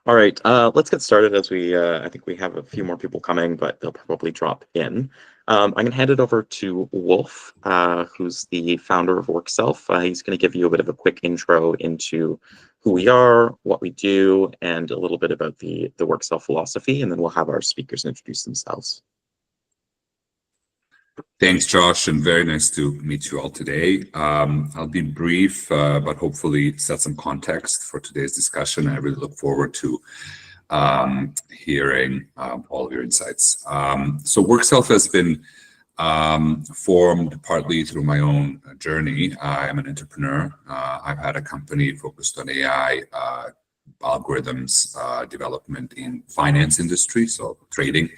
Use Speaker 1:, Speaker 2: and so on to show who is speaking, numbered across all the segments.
Speaker 1: All right, let's get started as I think we have a few more people coming, but they'll probably drop in. I'm going to hand it over to Wolf, who's the founder of WorkSelf. He's going to give you a bit of a quick intro into who we are, what we do, and a little bit about the WorkSelf philosophy, and then we'll have our speakers introduce themselves.
Speaker 2: Thanks, Josh, and very nice to meet you all today. I'll be brief, but hopefully set some context for today's discussion. I really look forward to hearing all of your insights. So WorkSelf has been formed partly through my own journey. I am an entrepreneur. I've had a company focused on AI algorithms development in finance industry, so trading,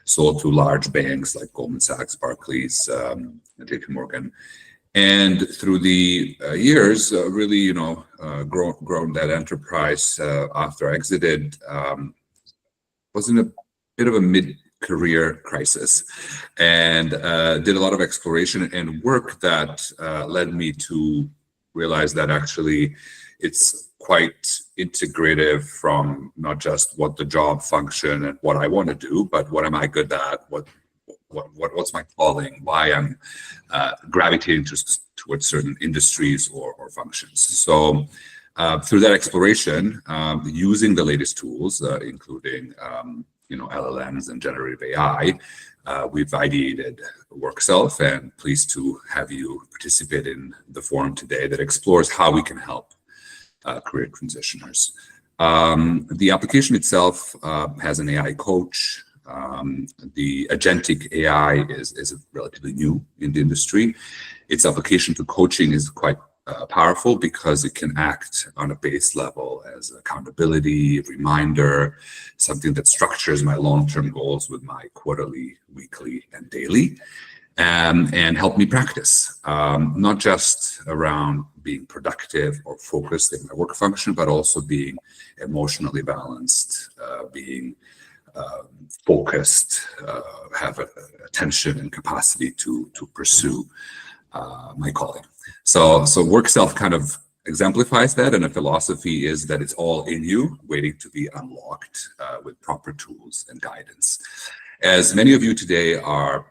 Speaker 2: sold to large banks like Goldman Sachs, Barclays, JP Morgan. And through the years, really, grown that enterprise after I exited, was in a bit of a mid-career crisis, and did a lot of exploration and work that led me to realize that actually it's quite integrative from not just what the job function and what I want to do, but what am I good at, what's my calling, why I'm gravitating towards certain industries or functions. So through that exploration, using the latest tools, including LLMs and generative AI, we've ideated WorkSelf, and pleased to have you participate in the forum today that explores how we can help career transitioners. The application itself has an AI coach. The agentic AI is relatively new in the industry. Its application to coaching is quite powerful because it can act on a base level as accountability, reminder, something that structures my long-term goals with my quarterly, weekly, and daily, and help me practice, not just around being productive or focused in my work function, but also being emotionally balanced, being focused, have attention and capacity to pursue my calling. So WorkSelf kind of exemplifies that, and a philosophy is that it's all in you, waiting to be unlocked with proper tools and guidance. As many of you today are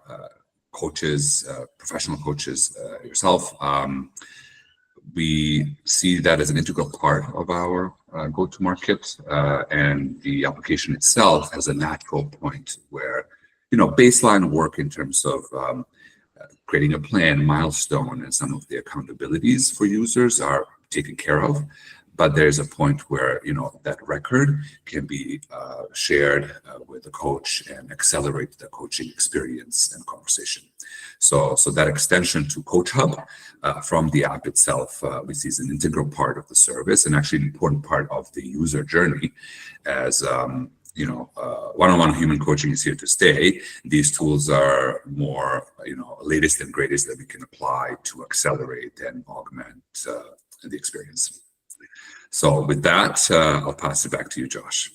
Speaker 2: coaches, professional coaches yourself, we see that as an integral part of our go-to-market, and the application itself has a natural point where, baseline work in terms of creating a plan, milestone, and some of the accountabilities for users are taken care of. But there's a point where, that record can be shared with the coach and accelerate the coaching experience and conversation. So that extension to Coach Hub from the app itself, we see as an integral part of the service, and actually an important part of the user journey. As one-on-one human coaching is here to stay. These tools are more, latest and greatest that we can apply to accelerate and augment the experience. So with that, I'll pass it back to you, Josh.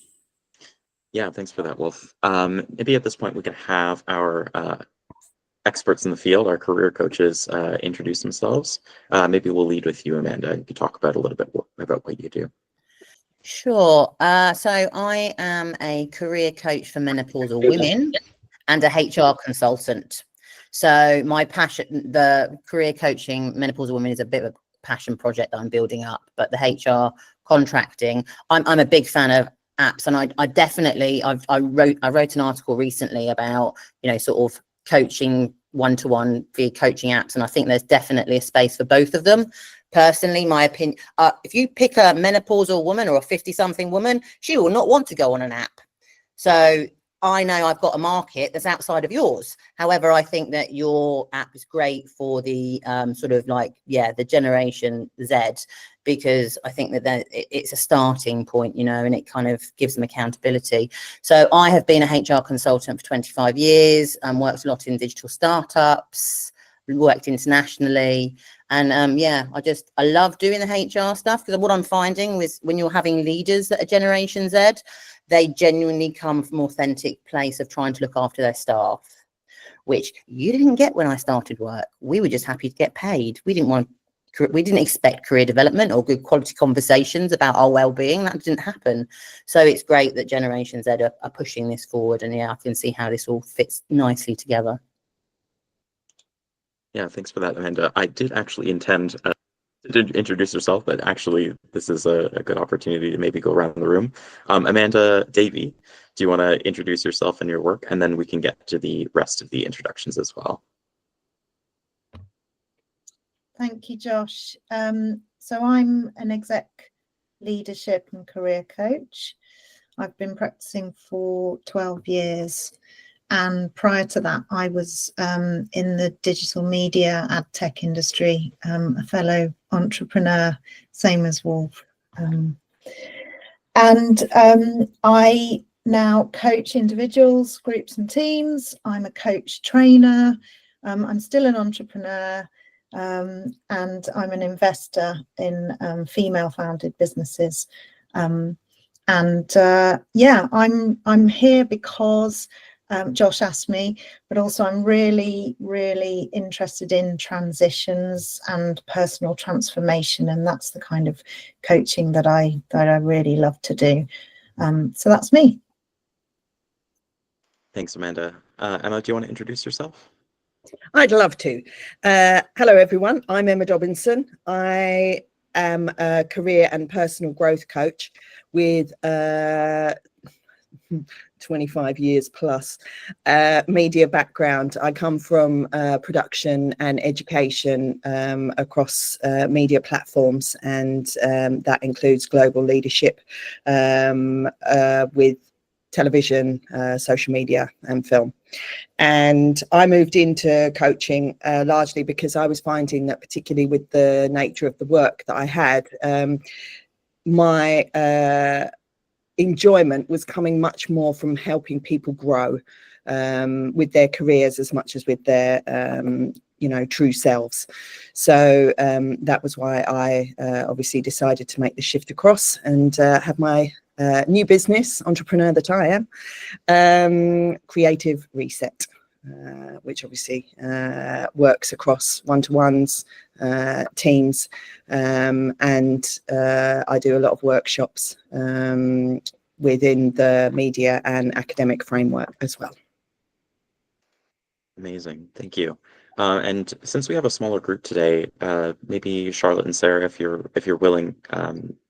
Speaker 1: Yeah, thanks for that, Wolf. Maybe at this point we can have our experts in the field, our career coaches, introduce themselves. Maybe we'll lead with you, Amanda. You can talk about a little bit about what you do.
Speaker 3: Sure. So I am a career coach for menopausal women and a HR consultant. So my passion, the career coaching menopausal women, is a bit of a passion project that I'm building up, but the HR contracting, I'm a big fan of apps, and I definitely I wrote an article recently about sort of coaching one-to-one via coaching apps, and I think there's definitely a space for both of them. Personally, my opinion, if you pick a menopausal woman or a 50-something woman, she will not want to go on an app. So I know I've got a market that's outside of yours. However, I think that your app is great for the the Generation Z, because I think that it's a starting point, and it kind of gives them accountability. So I have been a HR consultant for 25 years and worked a lot in digital startups, worked internationally. And I love doing the HR stuff, because what I'm finding is when you're having leaders that are Generation Z, they genuinely come from an authentic place of trying to look after their staff, which you didn't get when I started work. We were just happy to get paid. We didn't want to we didn't expect career development or good quality conversations about our well-being. That didn't happen. So it's great that Generation Z are pushing this forward, and yeah, I can see how this all fits nicely together.
Speaker 1: Yeah, thanks for that, Amanda. I did actually intend to introduce yourself, but actually this is a good opportunity to maybe go around the room. Amanda Davie, do you want to introduce yourself and your work, and then we can get to the rest of the introductions as well?
Speaker 4: Thank you, Josh. So I'm an exec leadership and career coach. I've been practicing for 12 years. And prior to that, I was in the digital media ad tech industry, a fellow entrepreneur, same as Wolf. I now coach individuals, groups and teams. I'm a coach trainer. I'm still an entrepreneur. And I'm an investor in female-founded businesses. Yeah, I'm here because Josh asked me, but also I'm really, really interested in transitions and personal transformation, and that's the kind of coaching that I really love to do. So that's me.
Speaker 1: Thanks, Amanda. Emma, do you want to introduce yourself?
Speaker 5: I'd love to. Hello, everyone. I'm Emma Dobinson. I am a career and personal growth coach with 25 years plus media background. I come from production and education across media platforms, and that includes global leadership with television, social media and film. And I moved into coaching largely because I was finding that, particularly with the nature of the work that I had, my enjoyment was coming much more from helping people grow with their careers as much as with their true selves. So that was why I obviously decided to make the shift across and have my new business, entrepreneur that I am, Creative Reset, which obviously works across one-to-ones, teams, and I do a lot of workshops within the media and academic framework as well.
Speaker 1: Amazing, thank you. And since we have a smaller group today, maybe Charlotte and Sarah, if you're willing,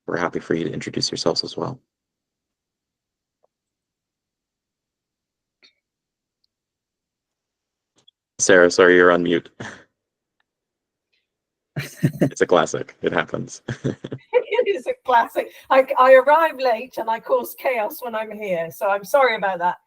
Speaker 1: we're happy for you to introduce yourselves as well. Sarah, sorry, you're on mute. It's a classic. It happens.
Speaker 6: It is a classic. I arrive late and I cause chaos when I'm here, so I'm sorry about that.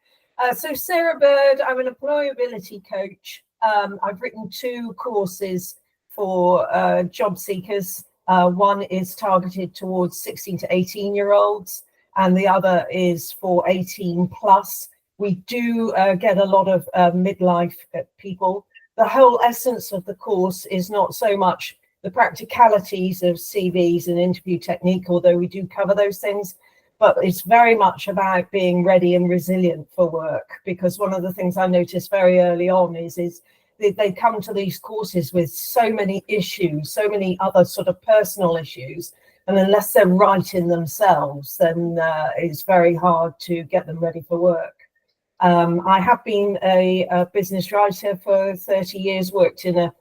Speaker 6: So Sarah Bird, I'm an employability coach. I've written 2 courses for job seekers. One is targeted towards 16 to 18-year-olds, and the other is for 18 plus. We do get a lot of midlife people. The whole essence of the course is not so much the practicalities of CVs and interview technique, although we do cover those things, but it's very much about being ready and resilient for work. Because one of the things I noticed very early on is they come to these courses with so many issues, so many other sort of personal issues, and unless they're right in themselves, then it's very hard to get them ready for work. I have been a business writer for 30 years, worked in a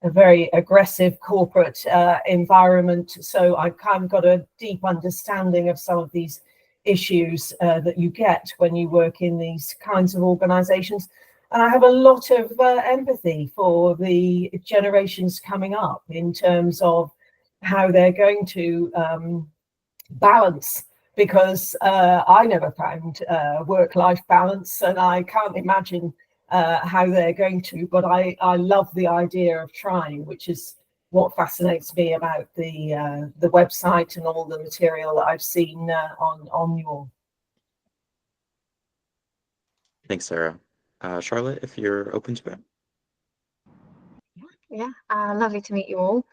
Speaker 6: very aggressive corporate environment, so I've kind of got a deep understanding of some of these issues that you get when you work in these kinds of organizations. And I have a lot of empathy for the generations coming up in terms of how they're going to balance, because I never found work-life balance, and I can't imagine how they're going to, but I love the idea of trying, which is what fascinates me about the website and all the material that I've seen on your.
Speaker 1: Thanks, Sarah. Charlotte, if you're open to it.
Speaker 7: Yeah, lovely to meet you all.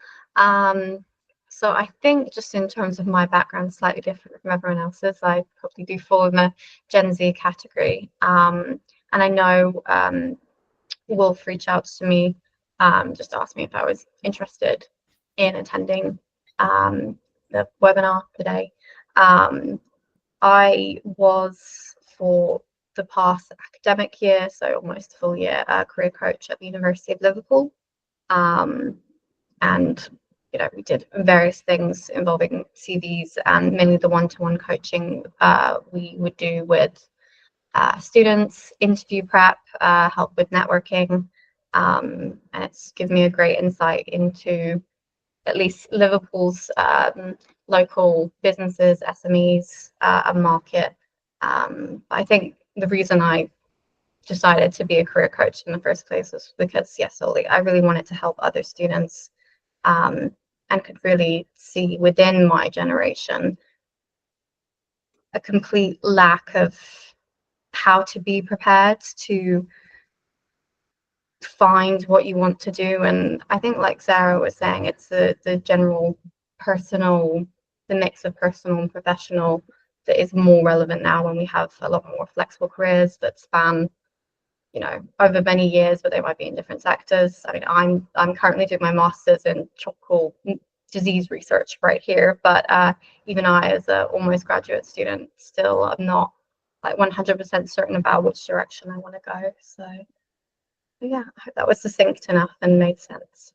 Speaker 7: So I think just in terms of my background, slightly different from everyone else's. I probably do fall in the Gen Z category. And I know Wolf reached out to me, just asked me if I was interested in attending the webinar today. I was, for the past academic year, so almost a full year, a career coach at the University of Liverpool. And we did various things involving CVs, and mainly the one-to-one coaching we would do with students, interview prep, help with networking, and it's given me a great insight into at least Liverpool's local businesses, SMEs, and market. I think the reason I decided to be a career coach in the first place was because, yes, Oli, I really wanted to help other students, and could really see within my generation a complete lack of how to be prepared to find what you want to do. And I think, like Sarah was saying, it's the general personal, the mix of personal and professional that is more relevant now, when we have a lot more flexible careers that span over many years, but they might be in different sectors. I mean, I'm currently doing my master's in tropical disease research right here, but even I, as a almost graduate student, still am not like 100% certain about which direction I want to go. So yeah, I hope that was succinct enough and made sense.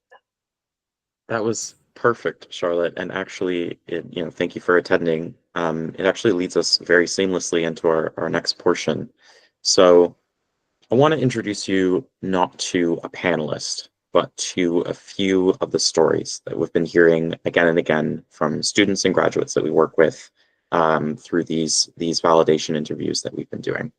Speaker 1: That was perfect, Charlotte. And actually, thank you for attending. It actually leads us very seamlessly into our next portion. So I want to introduce you not to a panelist, but to a few of the stories that we've been hearing again and again from students and graduates that we work with through these validation interviews that we've been doing.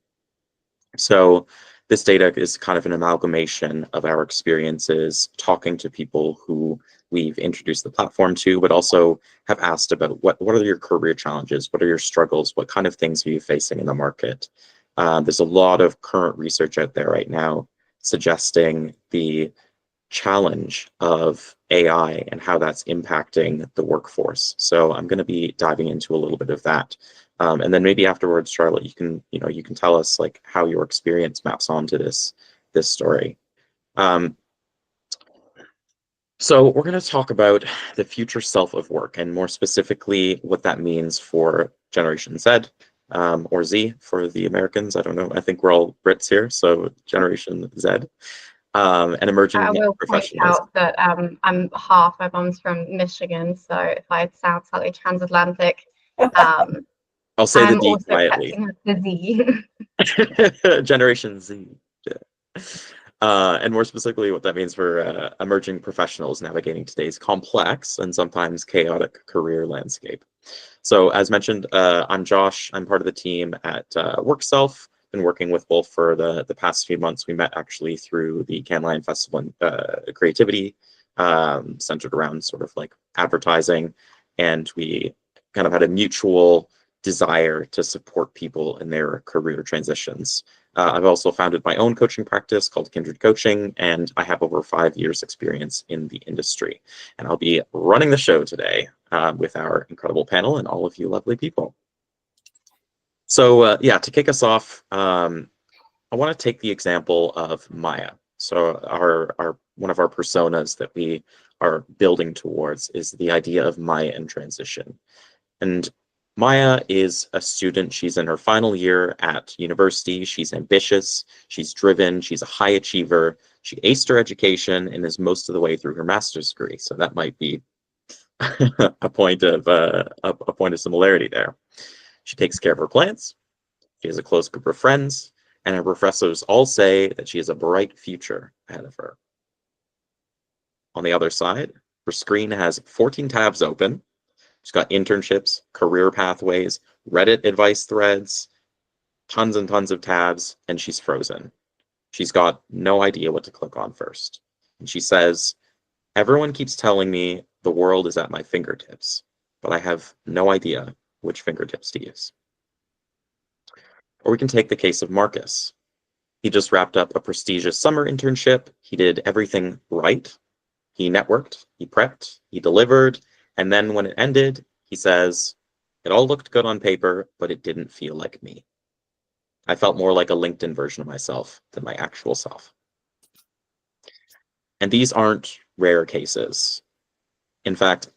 Speaker 1: So this data is kind of an amalgamation of our experiences talking to people who we've introduced the platform to, but also have asked about what are your career challenges, what are your struggles, what kind of things are you facing in the market. There's a lot of current research out there right now suggesting the challenge of AI and how that's impacting the workforce. So I'm going to be diving into a little bit of that. And then maybe afterwards, Charlotte, you can tell us like how your experience maps onto this story. So we're going to talk about the future self of work, and more specifically what that means for Generation Z, or Z for the Americans. I don't know. I think we're all Brits here, so Generation Z, and emerging
Speaker 7: I will point
Speaker 1: professionals.
Speaker 7: out that I'm half. My mom's from Michigan, so if I sound slightly transatlantic,
Speaker 1: I'll say
Speaker 7: I'm
Speaker 1: the D
Speaker 7: also
Speaker 1: quietly.
Speaker 7: catching the Z.
Speaker 1: Generation Z. Yeah. And more specifically, what that means for emerging professionals navigating today's complex and sometimes chaotic career landscape. So as mentioned, I'm Josh. I'm part of the team at WorkSelf. Been working with Wolf for the past few months. We met actually through the Cannes Lion Festival and creativity, centered around sort of like advertising. And we kind of had a mutual desire to support people in their career transitions. I've also founded my own coaching practice called Kindred Coaching, and I have over 5 years experience in the industry. And I'll be running the show today with our incredible panel and all of you lovely people. So yeah, to kick us off, I want to take the example of Maya. So one of our personas that we are building towards is the idea of Maya in transition. And Maya is a student. She's in her final year at university. She's ambitious. She's driven. She's a high achiever. She aced her education and is most of the way through her master's degree. So that might be a point of similarity there. She takes care of her plants. She has a close group of friends, and her professors all say that she has a bright future ahead of her. On the other side, her screen has 14 tabs open. She's got internships, career pathways, Reddit advice threads, tons and tons of tabs, and she's frozen. She's got no idea what to click on first. And she says, "Everyone keeps telling me the world is at my fingertips, but I have no idea which fingertips to use." Or we can take the case of Marcus. He just wrapped up a prestigious summer internship. He did everything right. He networked, he prepped, he delivered, and then when it ended, he says, "It all looked good on paper, but it didn't feel like me. I felt more like a LinkedIn version of myself than my actual self." And these aren't rare cases. In fact,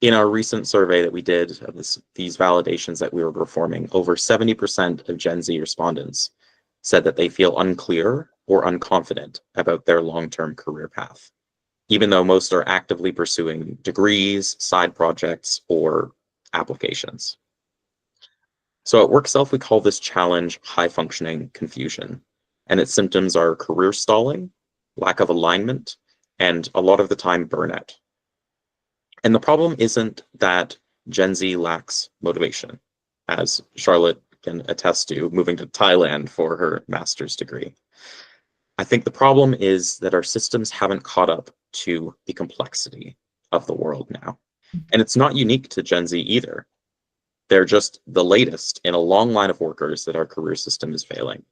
Speaker 1: in our recent survey that we did of these validations that we were performing, over 70% of Gen Z respondents said that they feel unclear or unconfident about their long-term career path, even though most are actively pursuing degrees, side projects, or applications. So at WorkSelf, we call this challenge high-functioning confusion, and its symptoms are career stalling, lack of alignment, and a lot of the time burnout. And the problem isn't that Gen Z lacks motivation, as Charlotte can attest to, moving to Thailand for her master's degree. I think the problem is that our systems haven't caught up to the complexity of the world now. And it's not unique to Gen Z either. They're just the latest in a long line of workers that our career system is failing.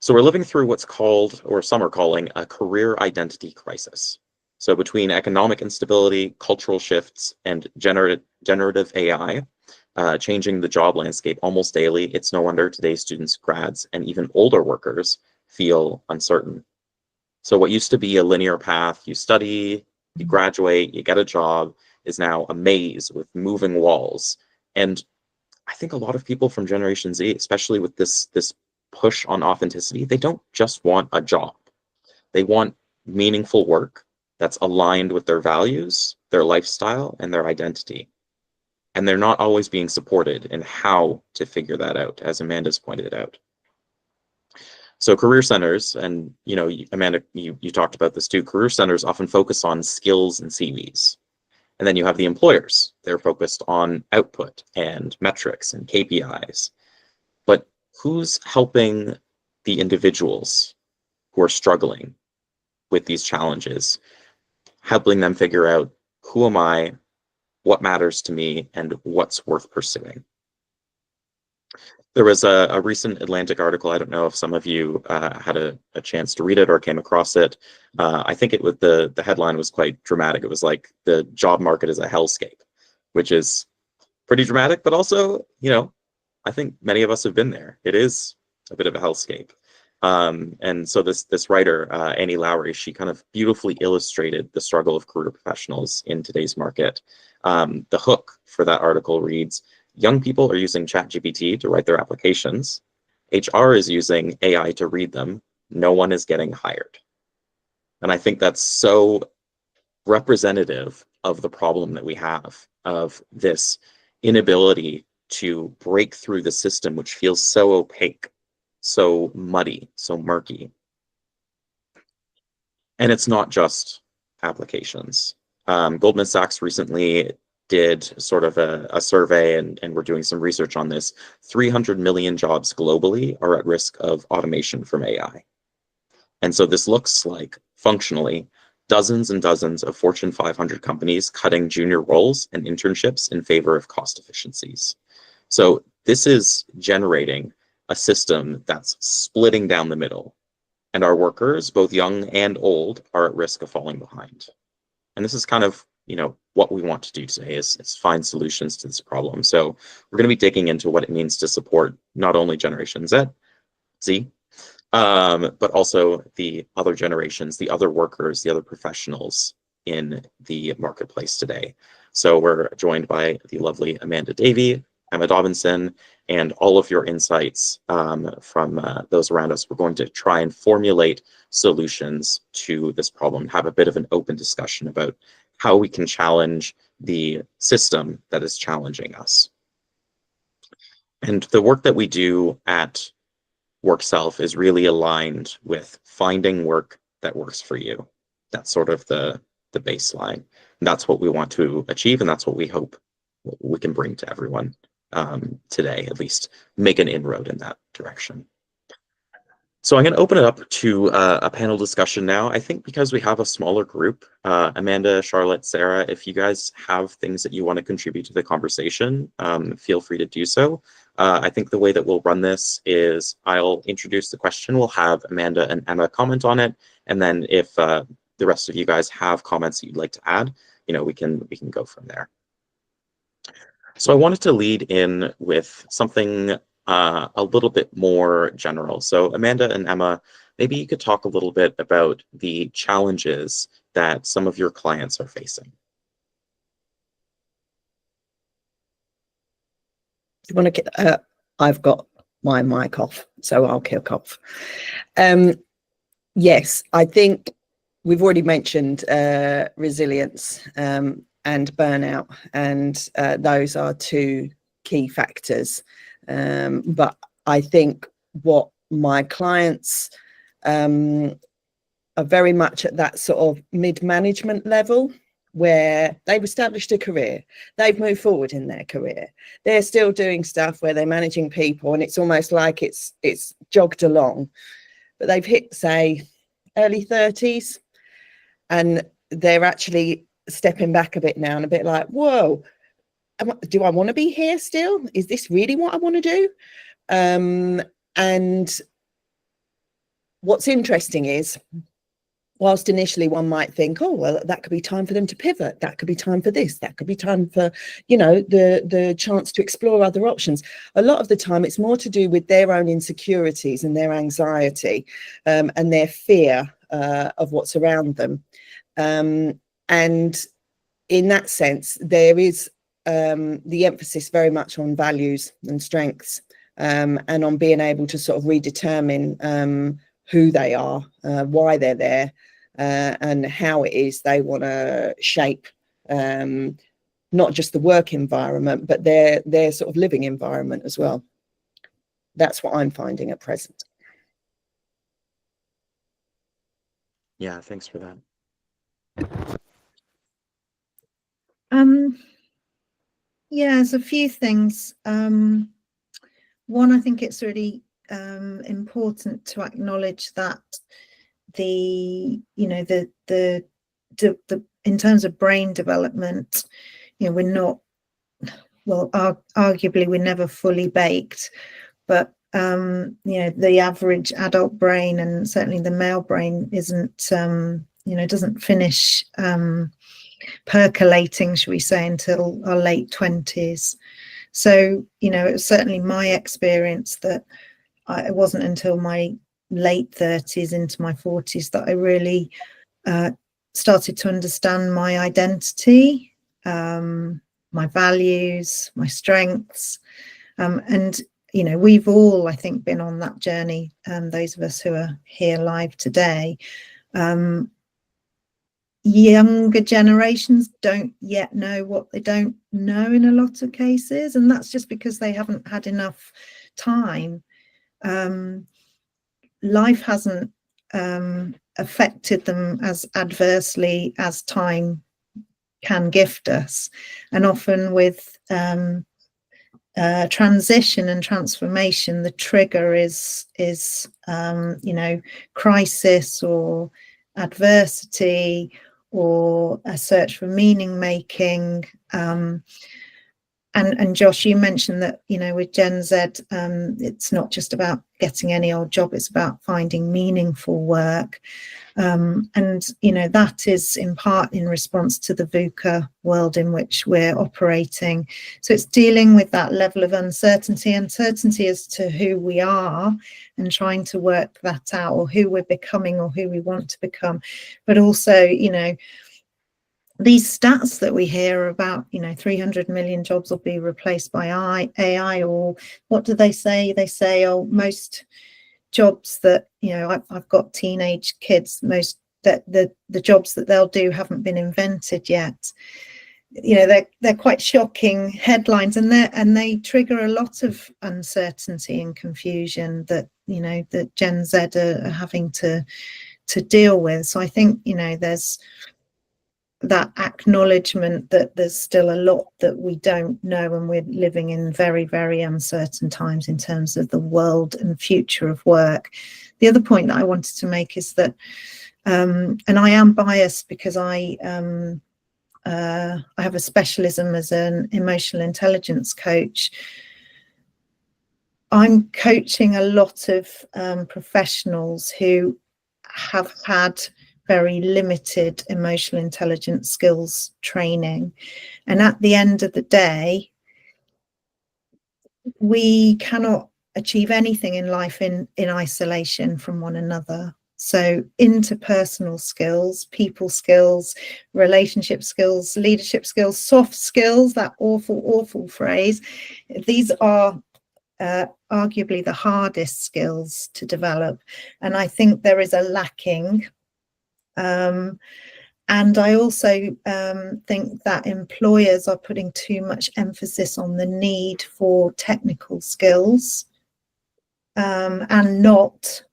Speaker 1: So we're living through what's called, or some are calling, a career identity crisis. So between economic instability, cultural shifts, and generative AI changing the job landscape almost daily, it's no wonder today's students, grads, and even older workers feel uncertain. So what used to be a linear path, you study, you graduate, you get a job, is now a maze with moving walls. And I think a lot of people from Generation Z, especially with this push on authenticity, they don't just want a job. They want meaningful work that's aligned with their values, their lifestyle, and their identity. And they're not always being supported in how to figure that out, as Amanda's pointed out. So career centers, and Amanda, you talked about this too, career centers often focus on skills and CVs. And then you have the employers. They're focused on output and metrics and KPIs. But who's helping the individuals who are struggling with these challenges, helping them figure out, who am I, what matters to me, and what's worth pursuing? There was a recent Atlantic article. I don't know if some of you had a chance to read it or came across it. I think it was the headline was quite dramatic. It was like, the job market is a hellscape, which is pretty dramatic, but also, I think many of us have been there. It is a bit of a hellscape. And so this writer, Annie Lowry, she kind of beautifully illustrated the struggle of career professionals in today's market. The hook for that article reads, young people are using ChatGPT to write their applications. HR is using AI to read them. No one is getting hired. And I think that's so representative of the problem that we have, of this inability to break through the system, which feels so opaque, so muddy, so murky. And it's not just applications. Goldman Sachs recently did sort of a survey, and we're doing some research on this. 300 million jobs globally are at risk of automation from AI. And so this looks like, functionally, dozens and dozens of Fortune 500 companies cutting junior roles and internships in favor of cost efficiencies. So this is generating a system that's splitting down the middle, and our workers, both young and old, are at risk of falling behind. And this is kind of, what we want to do today is find solutions to this problem. So we're going to be digging into what it means to support not only Generation Z, but also the other generations, the other workers, the other professionals in the marketplace today. So we're joined by the lovely Amanda Davie, Emma Dobinson, and all of your insights from those around us. We're going to try and formulate solutions to this problem, have a bit of an open discussion about how we can challenge the system that is challenging us. And the work that we do at WorkSelf is really aligned with finding work that works for you. That's sort of the baseline. And that's what we want to achieve, and that's what we hope we can bring to everyone today, at least make an inroad in that direction. So I'm going to open it up to a panel discussion now. I think because we have a smaller group, Amanda, Charlotte, Sarah, if you guys have things that you want to contribute to the conversation, feel free to do so. I think the way that we'll run this is I'll introduce the question, we'll have Amanda and Emma comment on it, and then if the rest of you guys have comments that you'd like to add, we can go from there. So I wanted to lead in with something a little bit more general. So Amanda and Emma, maybe you could talk a little bit about the challenges that some of your clients are facing.
Speaker 5: You want to get? I've got my mic off, so I'll kick off. Yes, I think we've already mentioned resilience and burnout, and those are two key factors. But I think what my clients are very much at that sort of mid-management level, where they've established a career, they've moved forward in their career, they're still doing stuff where they're managing people, and it's almost like it's jogged along, but they've hit, say, early 30s, and they're actually stepping back a bit now and a bit like, whoa, do I want to be here still? Is this really what I want to do? And what's interesting is, whilst initially one might think, oh, well, that could be time for them to pivot, that could be time for this, that could be time for, you know, the chance to explore other options. A lot of the time it's more to do with their own insecurities and their anxiety and their fear of what's around them. And in that sense, there is the emphasis very much on values and strengths, and on being able to sort of redetermine who they are, why they're there, and how it is they want to shape not just the work environment, but their sort of living environment as well. That's what I'm finding at present.
Speaker 1: Yeah, thanks for that.
Speaker 4: Yeah, there's a few things. One, I think it's really important to acknowledge that the in terms of brain development, you know, we're not, well, arguably we're never fully baked, but you know, the average adult brain, and certainly the male brain, isn't you know, doesn't finish percolating, shall we say, until our late 20s. So, you know, it was certainly my experience that it wasn't until my late 30s into my 40s that I really started to understand my identity, my values, my strengths, and you know, we've all, I think, been on that journey, those of us who are here live today. Younger generations don't yet know what they don't know in a lot of cases, and that's just because they haven't had enough time. Life hasn't affected them as adversely as time can gift us, and often with transition and transformation, the trigger is you know, crisis or adversity, or a search for meaning making. And Josh, you mentioned that, you know, with Gen Z, it's not just about getting any old job, it's about finding meaningful work. And, you know, that is in part in response to the VUCA world in which we're operating. So it's dealing with that level of uncertainty as to who we are, and trying to work that out, or who we're becoming, or who we want to become. But also, you know, these stats that we hear about, you know, 300 million jobs will be replaced by AI, or what do they say? They say, oh, most jobs that, you know, I've got teenage kids, most that the jobs that they'll do haven't been invented yet. You know, they're quite shocking headlines, and they trigger a lot of uncertainty and confusion that, you know, that Gen Z are having to deal with. So I think, you know, there's that acknowledgement that there's still a lot that we don't know, and we're living in very, very uncertain times in terms of the world and future of work. The other point that I wanted to make is that, and I am biased because I have a specialism as an emotional intelligence coach. I'm coaching a lot of professionals who have had very limited emotional intelligence skills training, and at the end of the day, we cannot achieve anything in life in isolation from one another. So interpersonal skills, people skills, relationship skills, leadership skills, soft skills, that awful phrase, these are arguably the hardest skills to develop. And I think there is a lacking. And I also think that employers are putting too much emphasis on the need for technical skills and not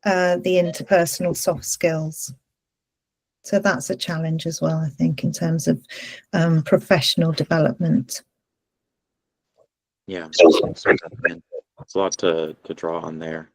Speaker 4: the interpersonal soft skills. So that's a challenge as well, I think, in terms of professional development.
Speaker 1: Yeah, it's a lot to draw on there.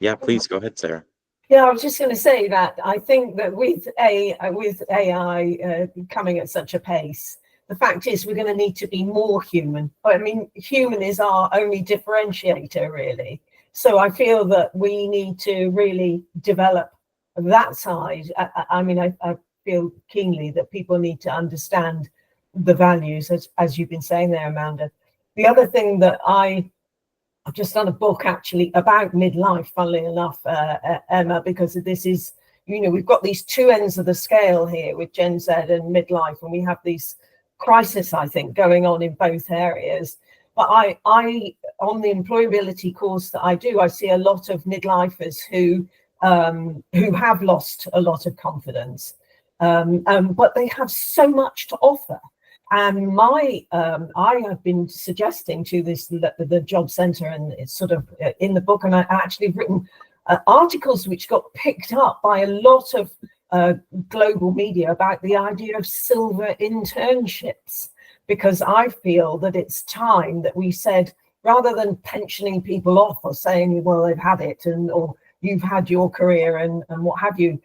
Speaker 1: Yeah, please go ahead, Sarah.
Speaker 6: Yeah, I was just going to say that I think that with AI coming at such a pace, the fact is we're going to need to be more human. I mean, human is our only differentiator, really. So I feel that we need to really develop that side. I mean, I feel keenly that people need to understand the values, as you've been saying there, Amanda. The other thing that I've just done a book actually about midlife, funnily enough, Emma, because this is, you know, we've got these two ends of the scale here with Gen Z and midlife, and we have these crisis, I think, going on in both areas. But I on the employability course that I do, I see a lot of midlifers who have lost a lot of confidence, but they have so much to offer. And I have been suggesting to the job centre, and it's sort of in the book, and I actually written articles which got picked up by a lot of global media about the idea of silver internships, because I feel that it's time that we said, rather than pensioning people off or saying, well, they've had it, or you've had your career and what have you,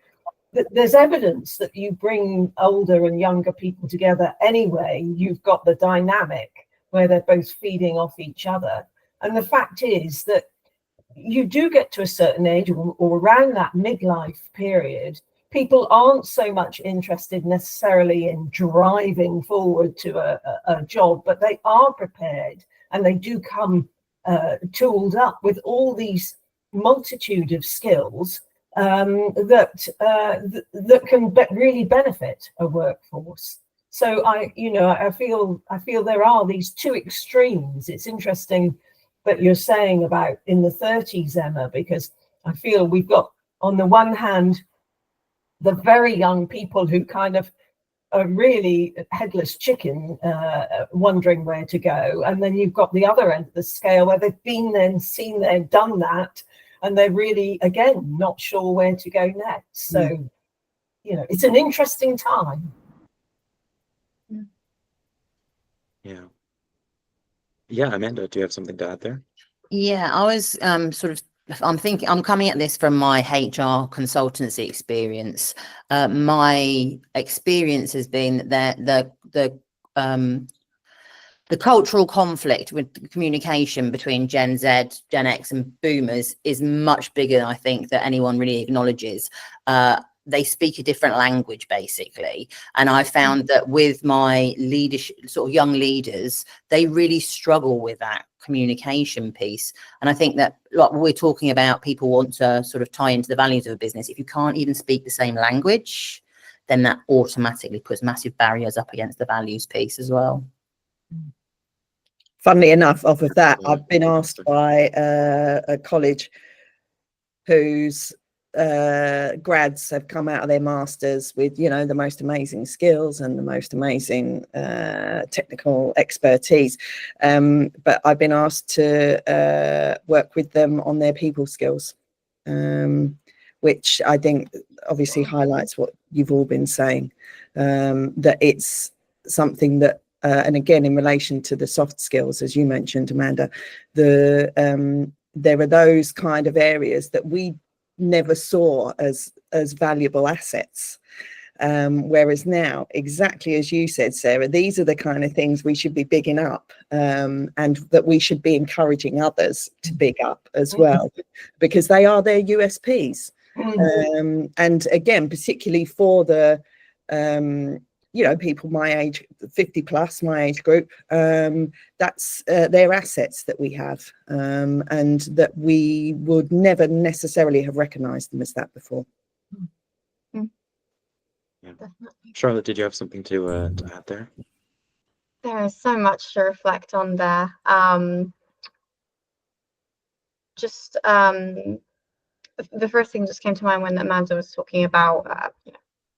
Speaker 6: there's evidence that you bring older and younger people together anyway. You've got the dynamic where they're both feeding off each other. And the fact is that you do get to a certain age or around that midlife period, people aren't so much interested necessarily in driving forward to a job, but they are prepared, and they do come tooled up with all these multitude of skills that can really benefit a workforce. So I feel there are these two extremes. It's interesting that you're saying about in the 30s, Emma, because I feel we've got, on the one hand, the very young people who kind of are really headless chicken, wondering where to go. And then you've got the other end of the scale where they've been there and seen there, done that, and they're really, again, not sure where to go next. So, you know, it's an interesting time.
Speaker 1: Yeah. Yeah, Amanda, do you have something to add there?
Speaker 3: Yeah, I was I'm coming at this from my HR consultancy experience. My experience has been that the cultural conflict with the communication between Gen Z, Gen X and Boomers is much bigger, I think, than anyone really acknowledges. They speak a different language, basically. And I found that with my leadership, sort of young leaders, they really struggle with that communication piece. And I think that, like we're talking about, people want to sort of tie into the values of a business. If you can't even speak the same language, then that automatically puts massive barriers up against the values piece as well.
Speaker 5: Funnily enough, off of that, I've been asked by a college whose grads have come out of their masters with, you know, the most amazing skills and the most amazing technical expertise. But I've been asked to work with them on their people skills, which I think obviously highlights what you've all been saying, that it's something that, and again, in relation to the soft skills, as you mentioned, Amanda, there are those kind of areas that we never saw as valuable assets. Whereas now, exactly as you said, Sarah, these are the kind of things we should be bigging up, and that we should be encouraging others to big up as well, because they are their USPs. And again, particularly for the you know, people my age, 50 plus, my age group, that's their assets that we have, and that we would never necessarily have recognized them as that before.
Speaker 1: Yeah. Charlotte, did you have something to add there?
Speaker 7: There is so much to reflect on there. The first thing just came to mind when Amanda was talking about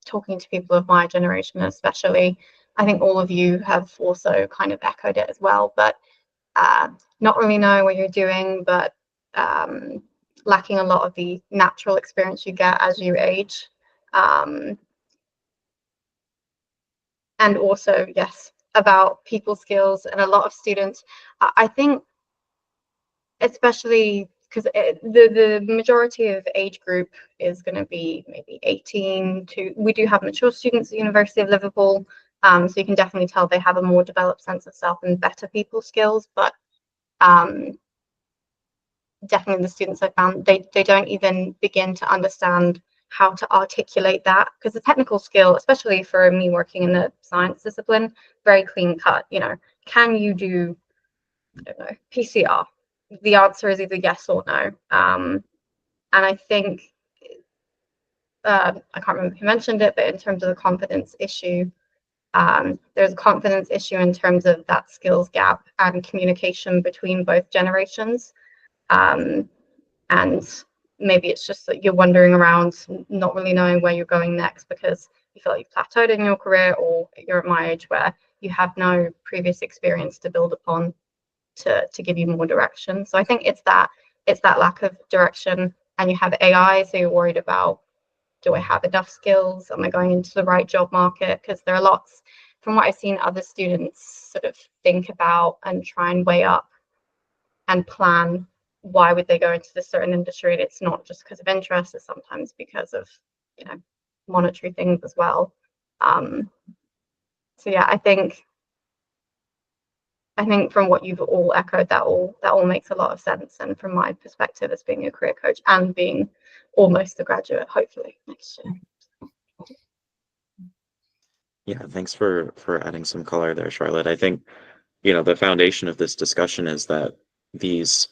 Speaker 7: talking to people of my generation, especially. I think all of you have also kind of echoed it as well, but not really knowing what you're doing, but lacking a lot of the natural experience you get as you age. And also, yes, about people skills, and a lot of students, I think, especially because the majority of age group is going to be maybe 18 to, we do have mature students at University of Liverpool, so you can definitely tell they have a more developed sense of self and better people skills, but definitely the students I found, they don't even begin to understand how to articulate that, because the technical skill, especially for me working in the science discipline, very clean cut. You know, can you do, I don't know, PCR? The answer is either yes or no. And I think I can't remember who mentioned it, but in terms of the confidence issue, there's a confidence issue in terms of that skills gap and communication between both generations. And maybe it's just that you're wandering around, not really knowing where you're going next because you feel like you've plateaued in your career, or you're at my age where you have no previous experience to build upon to give you more direction. So I think it's that lack of direction, and you have AI, so you're worried about, do I have enough skills? Am I going into the right job market? Because there are lots, from what I've seen other students sort of think about and try and weigh up and plan, why would they go into this certain industry? And it's not just because of interest, it's sometimes because of, you know, monetary things as well. So yeah, I think from what you've all echoed, that all makes a lot of sense. And from my perspective as being a career coach and being almost a graduate, hopefully next year.
Speaker 1: Yeah, thanks for adding some color there, Charlotte. I think, you know, the foundation of this discussion is that these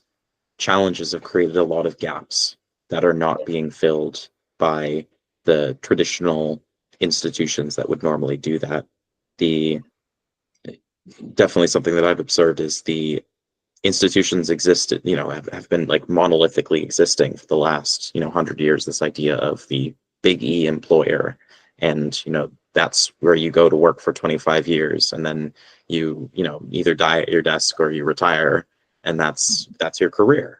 Speaker 1: challenges have created a lot of gaps that are not being filled by the traditional institutions that would normally do that. Definitely something that I've observed is the institutions existed, you know, have been like monolithically existing for the last, you know, 100 years, this idea of the big E employer. And, you know, that's where you go to work for 25 years and then you know, either die at your desk or you retire, and that's your career.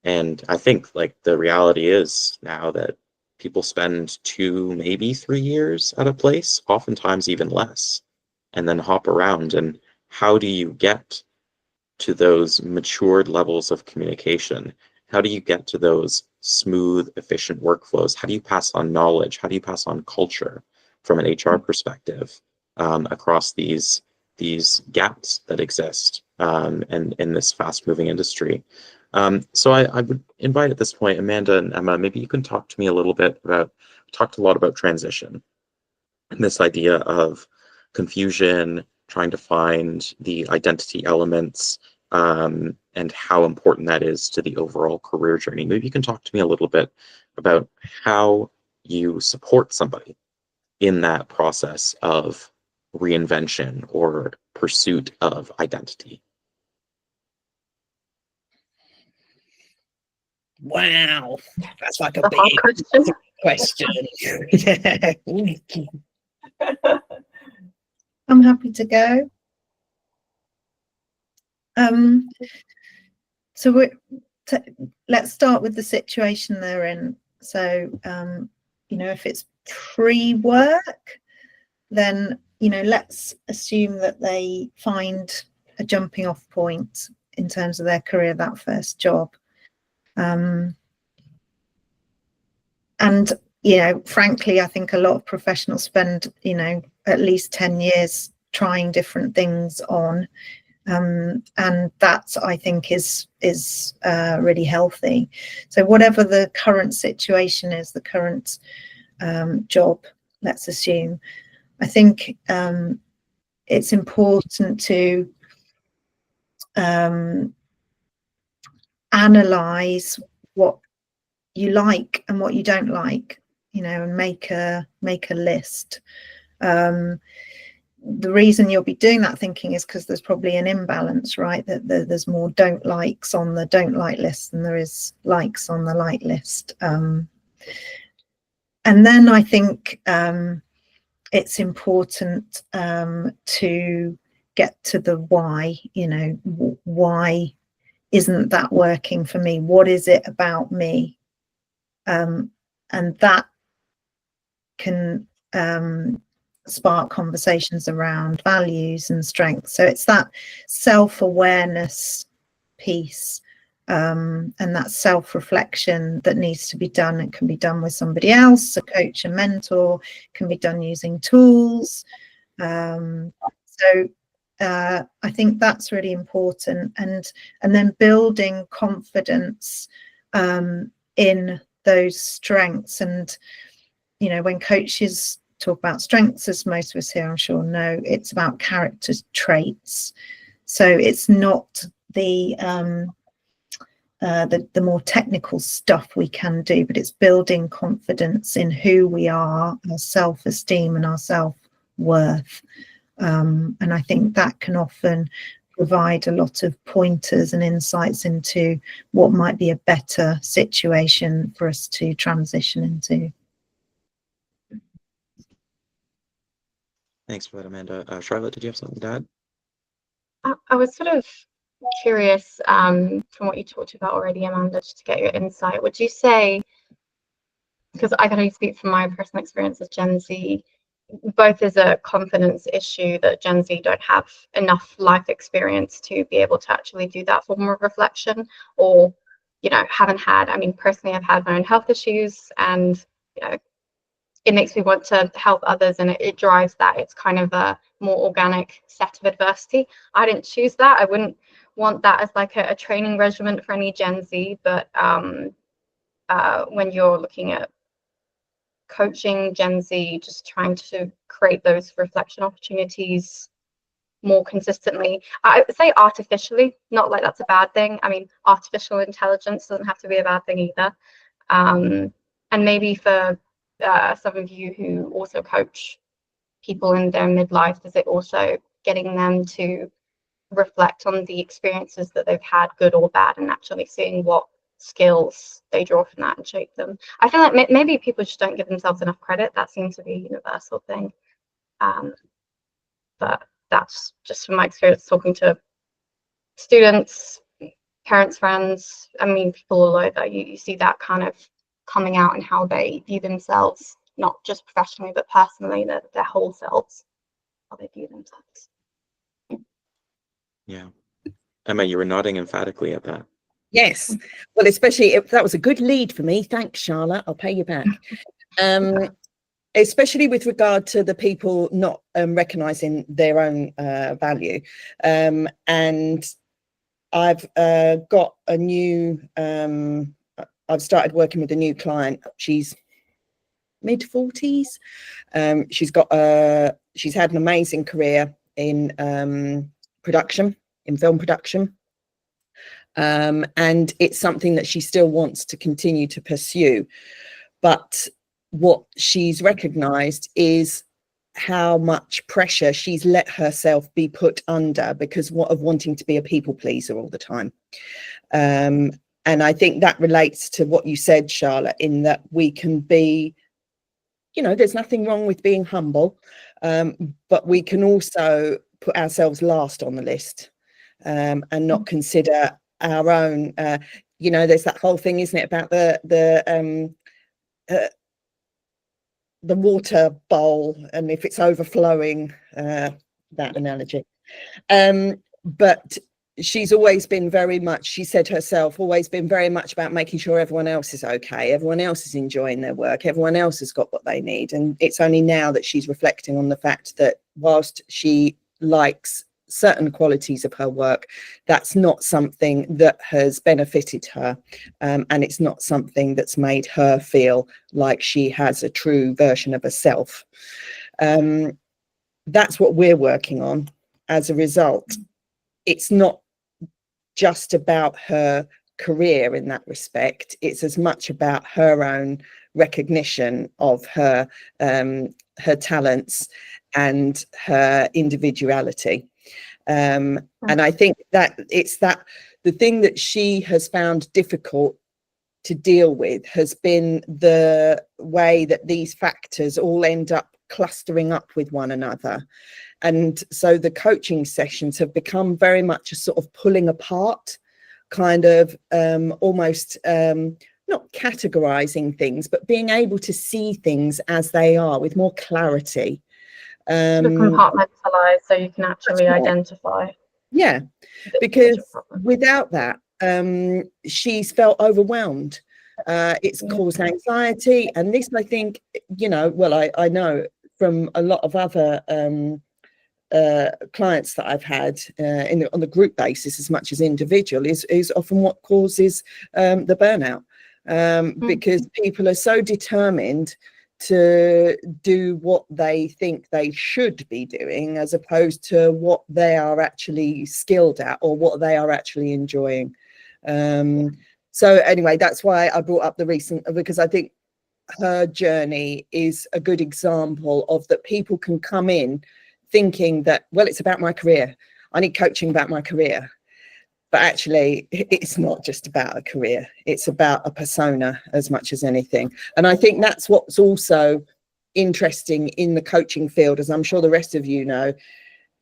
Speaker 1: And I think like the reality is now that people spend 2, maybe 3 years at a place, oftentimes even less, and then hop around. And how do you get to those matured levels of communication? How do you get to those smooth, efficient workflows? How do you pass on knowledge? How do you pass on culture from an HR perspective across these gaps that exist and in this fast-moving industry? So I would invite at this point, Amanda and Emma, maybe you can talk to me a little bit about, talked a lot about transition and this idea of confusion, trying to find the identity elements, and how important that is to the overall career journey. Maybe you can talk to me a little bit about how you support somebody in that process of reinvention or pursuit of identity.
Speaker 5: Wow, that's like a
Speaker 7: The hard
Speaker 5: big
Speaker 7: question.
Speaker 5: question. Yeah.
Speaker 4: I'm happy to go. So let's start with the situation they're in. So, you know, if it's pre-work, then, you know, let's assume that they find a jumping off point in terms of their career, that first job. And, you know, frankly, I think a lot of professionals spend, you know, at least 10 years trying different things on. And that, I think, is really healthy. So whatever the current situation is, the current job, let's assume, I think it's important to analyze what you like and what you don't like, you know, and make a list. The reason you'll be doing that thinking is because there's probably an imbalance, right? That there's more don't likes on the don't like list than there is likes on the like list. And then I think it's important to get to the why, you know, why isn't that working for me? What is it about me? And that can spark conversations around values and strengths. So it's that self-awareness piece and that self-reflection that needs to be done. It can be done with somebody else, a coach, a mentor, can be done using tools. So I think that's really important, and then building confidence in those strengths. And you know, when coaches talk about strengths, as most of us here I'm sure know, it's about character traits. So it's not the more technical stuff we can do, but it's building confidence in who we are, our self-esteem and our self-worth. And I think that can often provide a lot of pointers and insights into what might be a better situation for us to transition into.
Speaker 1: Thanks for that, Amanda. Charlotte, did you have something to add?
Speaker 7: I was sort of curious from what you talked about already, Amanda, just to get your insight. Would you say, because I can only speak from my personal experience as Gen Z, both as a confidence issue that Gen Z don't have enough life experience to be able to actually do that form of reflection, or, you know, haven't had, I mean, personally, I've had my own health issues, and, you know, it makes me want to help others, and it drives that. It's kind of a more organic set of adversity. I didn't choose that. I wouldn't want that as like a training regimen for any Gen Z, but when you're looking at coaching Gen Z, just trying to create those reflection opportunities more consistently. I would say artificially, not like that's a bad thing. I mean, artificial intelligence doesn't have to be a bad thing either. And maybe for some of you who also coach people in their midlife, is it also getting them to reflect on the experiences that they've had, good or bad, and actually seeing what skills they draw from that and shape them. I feel like maybe people just don't give themselves enough credit. That seems to be a universal thing. But that's just from my experience talking to students, parents, friends. I mean, people all over. You see that kind of coming out in how they view themselves, not just professionally, but personally, their whole selves, how they view themselves.
Speaker 1: Yeah. Emma, you were nodding emphatically at that.
Speaker 5: Yes, well, especially if that was a good lead for me. Thanks, Charlotte. I'll pay you back. Especially with regard to the people not recognizing their own value. And I've got a new, I've started working with a new client. She's mid-40s. She's had an amazing career in production, in film production. And it's something that she still wants to continue to pursue. But what she's recognized is how much pressure she's let herself be put under because of wanting to be a people pleaser all the time. And I think that relates to what you said, Charlotte, in that we can be, you know, there's nothing wrong with being humble, but we can also put ourselves last on the list and not consider our own, you know, there's that whole thing, isn't it, about the water bowl, and if it's overflowing, that analogy. But she's always been very much, she said herself, always been very much about making sure everyone else is okay, everyone else is enjoying their work, everyone else has got what they need. And it's only now that she's reflecting on the fact that whilst she likes certain qualities of her work, that's not something that has benefited her, and it's not something that's made her feel like she has a true version of herself. that's what we're working on as a result. It's not just about her career in that respect. It's as much about her own recognition of her talents and her individuality. And I think that it's that the thing that she has found difficult to deal with has been the way that these factors all end up clustering up with one another. And so the coaching sessions have become very much a sort of pulling apart, kind of almost not categorizing things, but being able to see things as they are with more clarity.
Speaker 7: Sort of compartmentalize so you can actually
Speaker 5: right.
Speaker 7: identify.
Speaker 5: Yeah, because without that, she's felt overwhelmed. It's caused anxiety, and this, I think, you know, well, I know from a lot of other clients that I've had on the group basis as much as individual is often what causes the burnout, because people are so determined to do what they think they should be doing as opposed to what they are actually skilled at or what they are actually enjoying. So anyway, that's why I brought up the recent, because I think her journey is a good example of that people can come in thinking that, well, it's about my career. I need coaching about my career. But actually, it's not just about a career. It's about a persona as much as anything. And I think that's what's also interesting in the coaching field, as I'm sure the rest of you know.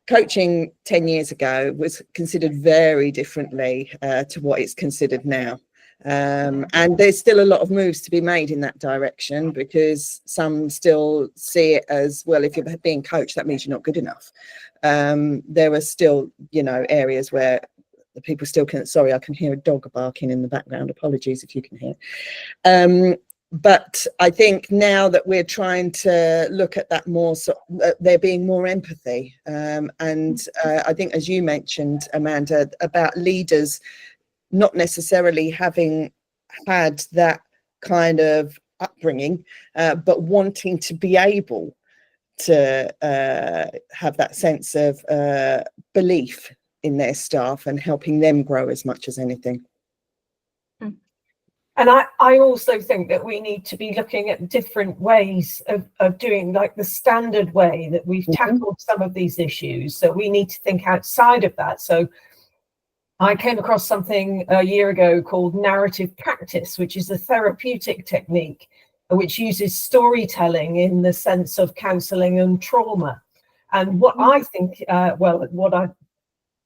Speaker 5: Coaching 10 years ago was considered very differently to what it's considered now. And there's still a lot of moves to be made in that direction, because some still see it as, well, if you're being coached, that means you're not good enough. There are still, you know, areas where the people still can, sorry, I can hear a dog barking in the background. Apologies if you can hear. But I think now that we're trying to look at that more, so there being more empathy. And I think, as you mentioned, Amanda, about leaders not necessarily having had that kind of upbringing, but wanting to be able to have that sense of belief in their staff and helping them grow as much as anything.
Speaker 6: And I also think that we need to be looking at different ways of doing, like the standard way that we've tackled some of these issues. So we need to think outside of that. So I came across something a year ago called narrative practice, which is a therapeutic technique which uses storytelling in the sense of counselling and trauma. And what I think, what I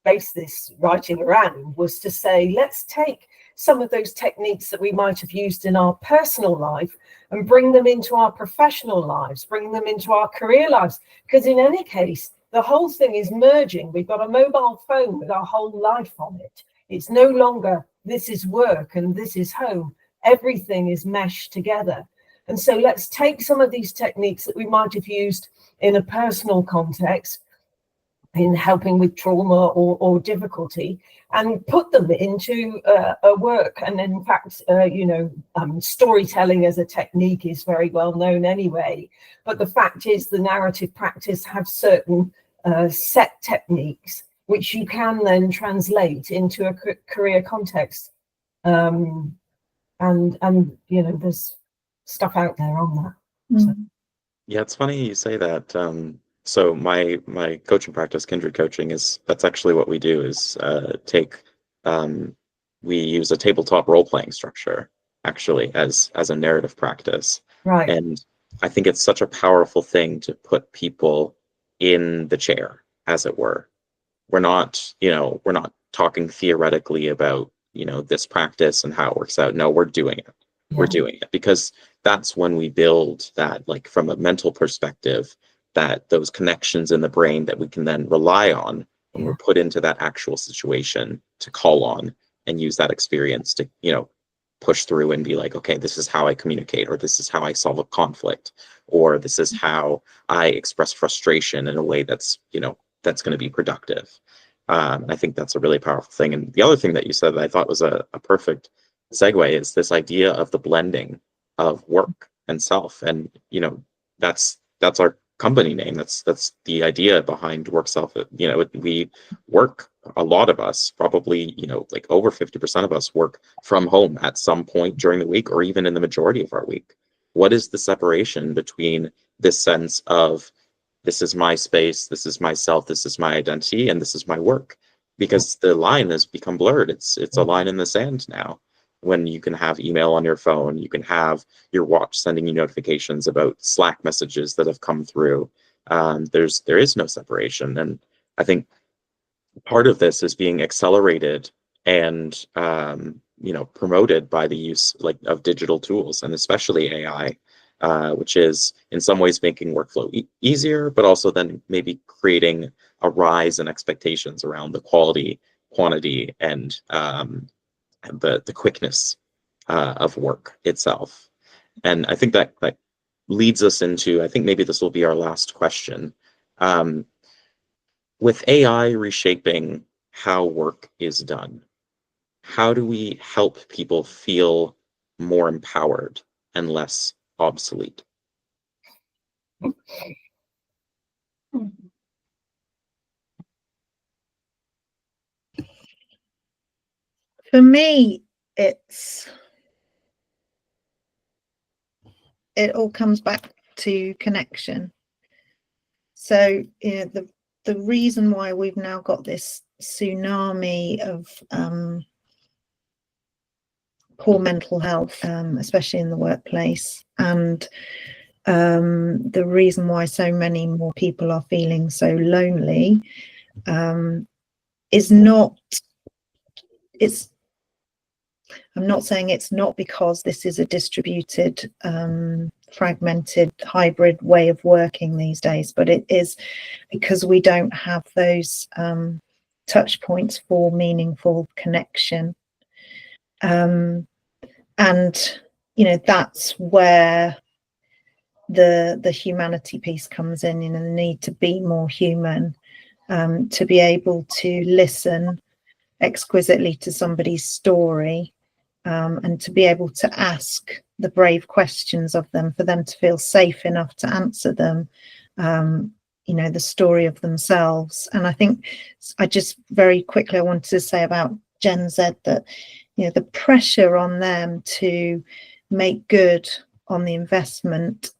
Speaker 6: based this writing around was to say, let's take some of those techniques that we might have used in our personal life and bring them into our professional lives, bring them into our career lives. Because in any case, the whole thing is merging. We've got a mobile phone with our whole life on it. It's no longer this is work and this is home. Everything is meshed together. And so let's take some of these techniques that we might have used in a personal context, in helping with trauma or difficulty, and put them into a work. And in fact, storytelling as a technique is very well known anyway. But the fact is, the narrative practice have certain set techniques which you can then translate into a career context. And you know, there's stuff out there on that. So.
Speaker 1: Yeah, it's funny you say that. So my coaching practice, Kindred Coaching, that's actually what we do is we use a tabletop role-playing structure actually as a narrative practice.
Speaker 6: Right.
Speaker 1: And I think it's such a powerful thing to put people in the chair, as it were. We're not talking theoretically about, this practice and how it works out. No, we're doing it. Yeah. We're doing it because that's when we build that, like from a mental perspective, that those connections in the brain that we can then rely on when we're put into that actual situation to call on and use that experience to, push through and be like, okay, this is how I communicate, or this is how I solve a conflict, or this is how I express frustration in a way that's, that's going to be productive. I think that's a really powerful thing. And the other thing that you said that I thought was a perfect segue is this idea of the blending of work and self. And, that's our company name. That's the idea behind WorkSelf. You know, we work, a lot of us, probably, you know, like over 50% of us work from home at some point during the week, or even in the majority of our week. What is the separation between this sense of, this is my space, this is myself, this is my identity, and this is my work? Because the line has become blurred. It's a line in the sand now. When you can have email on your phone, you can have your watch sending you notifications about Slack messages that have come through. There is no separation, and I think part of this is being accelerated and you know, promoted by the use like of digital tools, and especially AI, which is in some ways making workflow easier, but also then maybe creating a rise in expectations around the quality, quantity, and the quickness of work itself. And I think that leads us into, I think maybe this will be our last question. With AI reshaping how work is done, how do we help people feel more empowered and less obsolete?
Speaker 4: For me, it all comes back to connection. So, you know, the reason why we've now got this tsunami of poor mental health, especially in the workplace, and the reason why so many more people are feeling so lonely, is not, I'm not saying it's not because this is a distributed, fragmented, hybrid way of working these days, but it is because we don't have those touch points for meaningful connection. And, you know, that's where the humanity piece comes in, you know, the need to be more human, to be able to listen exquisitely to somebody's story, and to be able to ask the brave questions of them, for them to feel safe enough to answer them, you know, the story of themselves. And I think I just very quickly, I wanted to say about Gen Z that, you know, the pressure on them to make good on the investment,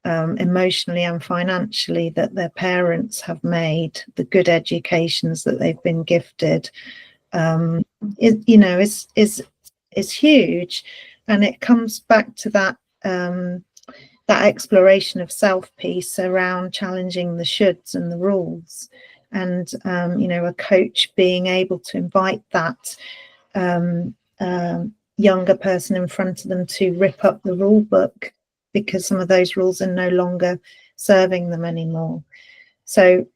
Speaker 4: emotionally and financially, that their parents have made, the good educations that they've been gifted, you know, is huge. And it comes back to that that exploration of self piece around challenging the shoulds and the rules, and you know, a coach being able to invite that younger person in front of them to rip up the rule book, because some of those rules are no longer serving them anymore. So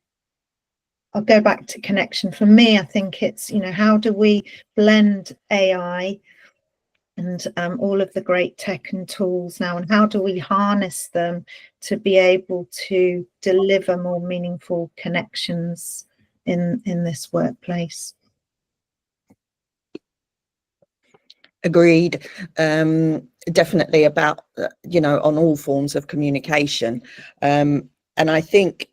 Speaker 4: I'll go back to connection. For me, I think it's, you know, how do we blend AI and all of the great tech and tools now, and how do we harness them to be able to deliver more meaningful connections in this workplace?
Speaker 5: Agreed. Definitely about, you know, on all forms of communication. And I think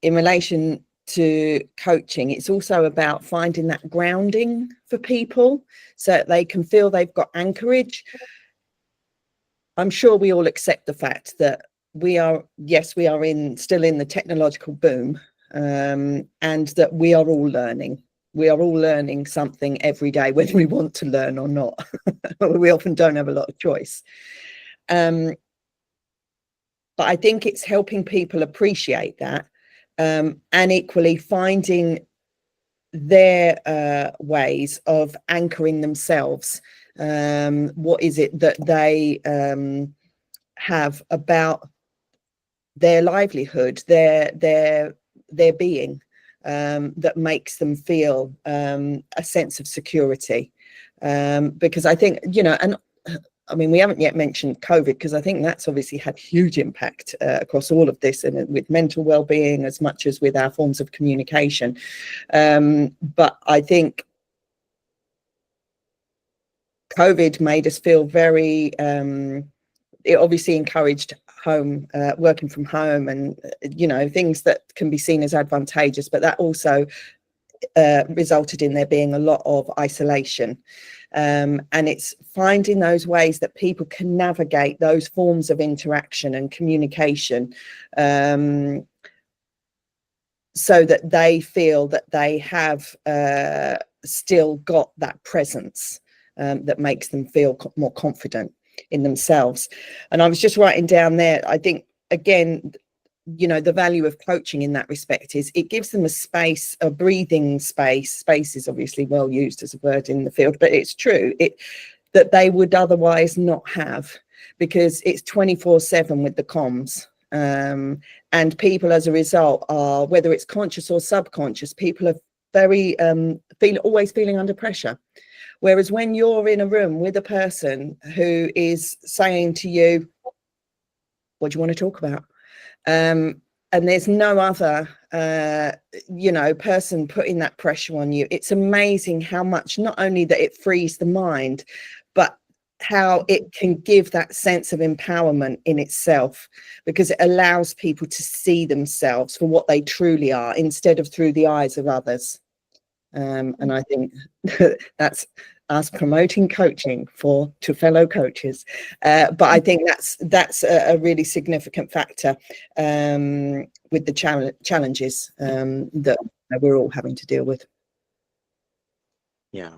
Speaker 5: in relation to coaching, it's also about finding that grounding for people so that they can feel they've got anchorage. I'm sure we all accept the fact that we are still in the technological boom, and that we are all learning. We are all learning something every day, whether we want to learn or not. We often don't have a lot of choice. But I think it's helping people appreciate that, and equally finding their ways of anchoring themselves. What is it that they have about their livelihood, their being, that makes them feel a sense of security? Because I think, you know, and I mean, we haven't yet mentioned COVID, because I think that's obviously had huge impact across all of this, and with mental well-being as much as with our forms of communication. But I think COVID made us feel very it obviously encouraged home working from home, and things that can be seen as advantageous, but that also resulted in there being a lot of isolation. And it's finding those ways that people can navigate those forms of interaction and communication, so that they feel that they have still got that presence that makes them feel more confident in themselves. And I was just writing down there, I think, again, the value of coaching in that respect is it gives them a space, a breathing space. Space is obviously well used as a word in the field, but it's true, that they would otherwise not have, because it's 24/7 with the comms. And people, as a result, are, whether it's conscious or subconscious, people are very always feeling under pressure. Whereas when you're in a room with a person who is saying to you, what do you want to talk about? And there's no other person putting that pressure on you, it's amazing how much, not only that it frees the mind, but how it can give that sense of empowerment in itself, because it allows people to see themselves for what they truly are instead of through the eyes of others. And I think that's us promoting coaching to fellow coaches, but I think that's a really significant factor with the challenges that we're all having to deal with.
Speaker 1: Yeah.